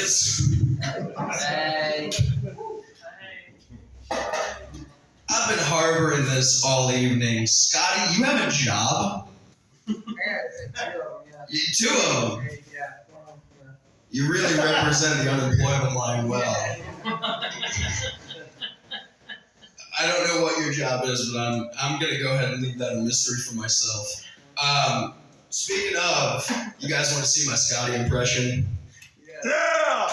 boys. Hey. I've been harboring this all evening. Scotty, you have a job? Two of them. You really represent the unemployment line well. I don't know what your job is, but I'm gonna go ahead and leave that a mystery for myself. Speaking of, you guys want to see my Scotty impression? Yeah!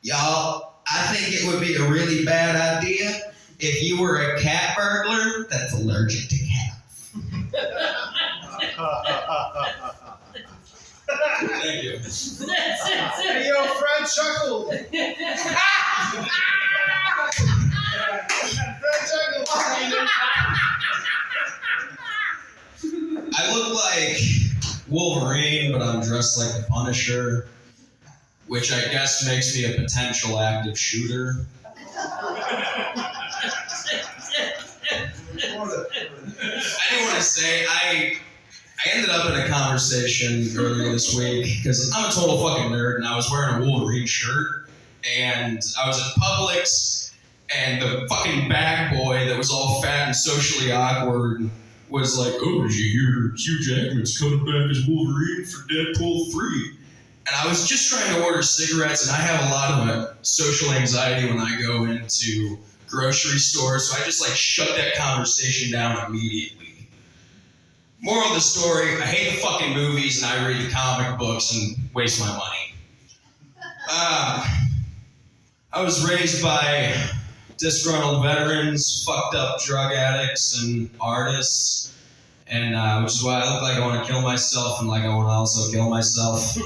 Y'all, I think it would be a really bad idea if you were a cat burglar that's allergic to cats. Thank you. Hey, yo, Fred chuckled. Fred chuckled. I look like Wolverine, but I'm dressed like the Punisher, which I guess makes me a potential active shooter. I do want to say, I ended up in a conversation earlier this week, because I'm a total fucking nerd, and I was wearing a Wolverine shirt, and I was at Publix, and the fucking bag boy that was all fat and socially awkward was like, "Oh, did you hear Hugh Jackman's coming back as Wolverine for Deadpool 3? And I was just trying to order cigarettes, and I have a lot of social anxiety when I go into grocery stores, so I just shut that conversation down immediately. Moral of the story, I hate the fucking movies, and I read the comic books and waste my money. I was raised by disgruntled veterans, fucked up drug addicts, and artists, and which is why I look like I want to kill myself and like I want to also kill myself.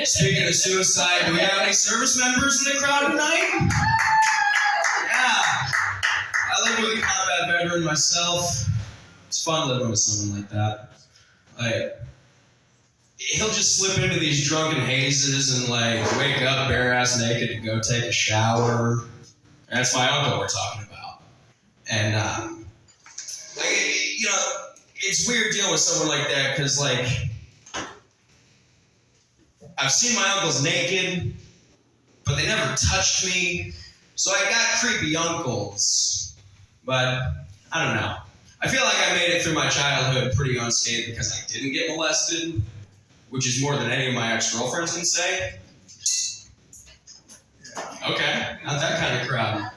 Speaking of suicide, do we have any service members in the crowd tonight? Yeah. I live with a combat veteran myself. It's fun living with someone like that. He'll just slip into these drunken hazes and wake up bare ass naked to go take a shower. That's my uncle we're talking about. And it's weird dealing with someone like that because I've seen my uncles naked, but they never touched me. So I got creepy uncles. But I don't know. I feel like I made it through my childhood pretty unscathed because I didn't get molested, which is more than any of my ex-girlfriends can say. Okay, not that kind of crowd.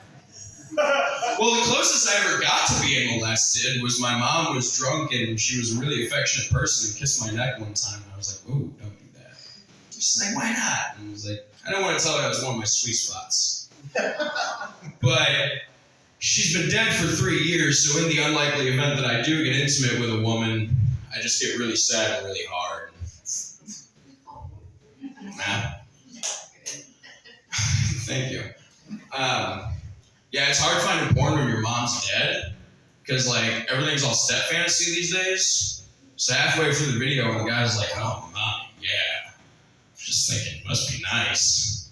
Well, the closest I ever got to being molested was my mom was drunk and she was a really affectionate person and kissed my neck one time. And I was like, "Ooh, don't do that." She's like, "Why not?" And I was like, I didn't want to tell her that was one of my sweet spots. But she's been dead for 3 years, so in the unlikely event that I do get intimate with a woman, I just get really sad and really hard. Nah. Thank you. Yeah, it's hard finding porn when your mom's dead, because everything's all step fantasy these days. So halfway through the video, the guy's like, "Oh, mom, yeah." Just thinking, must be nice.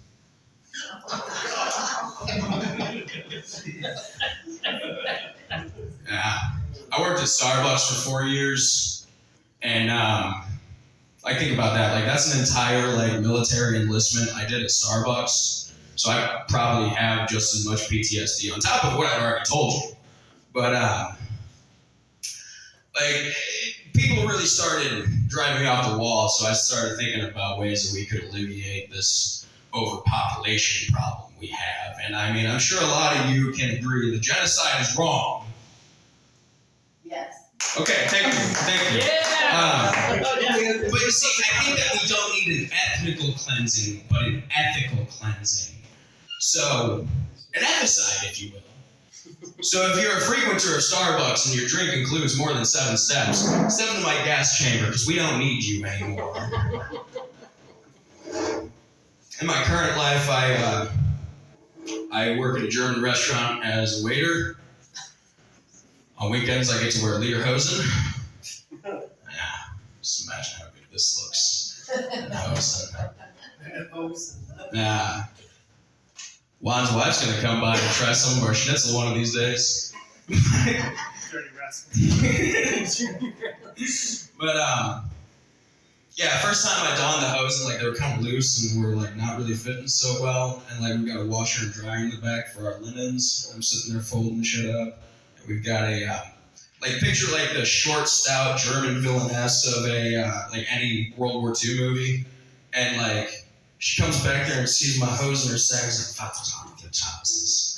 Yeah. I worked at Starbucks for 4 years, and think about that. That's an entire military enlistment I did at Starbucks. So I probably have just as much PTSD on top of what I've already told you. But people really started driving me off the wall, so I started thinking about ways that we could alleviate this overpopulation problem we have. And I'm sure a lot of you can agree that genocide is wrong. Yes. Okay, thank you. Yeah. But you see, I think that we don't need an ethnical cleansing, but an ethical cleansing. So, an ethicide, if you will. So if you're a frequenter of Starbucks and your drink includes more than 7 steps, step into my gas chamber, because we don't need you anymore. In my current life, I work at a German restaurant as a waiter. On weekends, I get to wear lederhosen. Yeah, just imagine how good this looks. Yeah. Juan's wife's gonna come by and try some of our schnitzel one of these days. Dirty But yeah, first time I donned the hose and like they were kind of loose and were like not really fitting so well, and like we got a washer and dryer in the back for our linens. I'm sitting there folding shit up, and we've got a like picture like the short, stout German villainess of a like any World War II movie, and like she comes back there and sees my hose in her sack. Is like, "Fuck, those aren't good houses."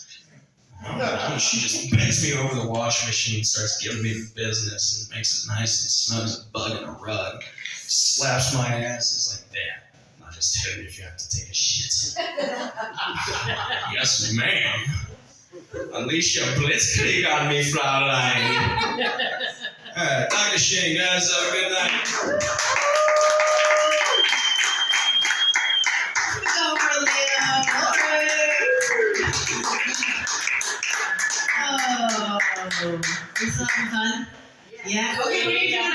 And she just bends me over the washing machine, starts giving me the business, and makes it nice and snug as a bug in a rug. Slaps my ass, is like, "There, I'll just tell you if you have to take a shit." "Yes, ma'am. Unleash your blitzkrieg on me, Fraulein." Alright, Dr. Shane, guys, have a good night. Go for Leo. Oh, this is having fun? Yeah? Okay, what are you doing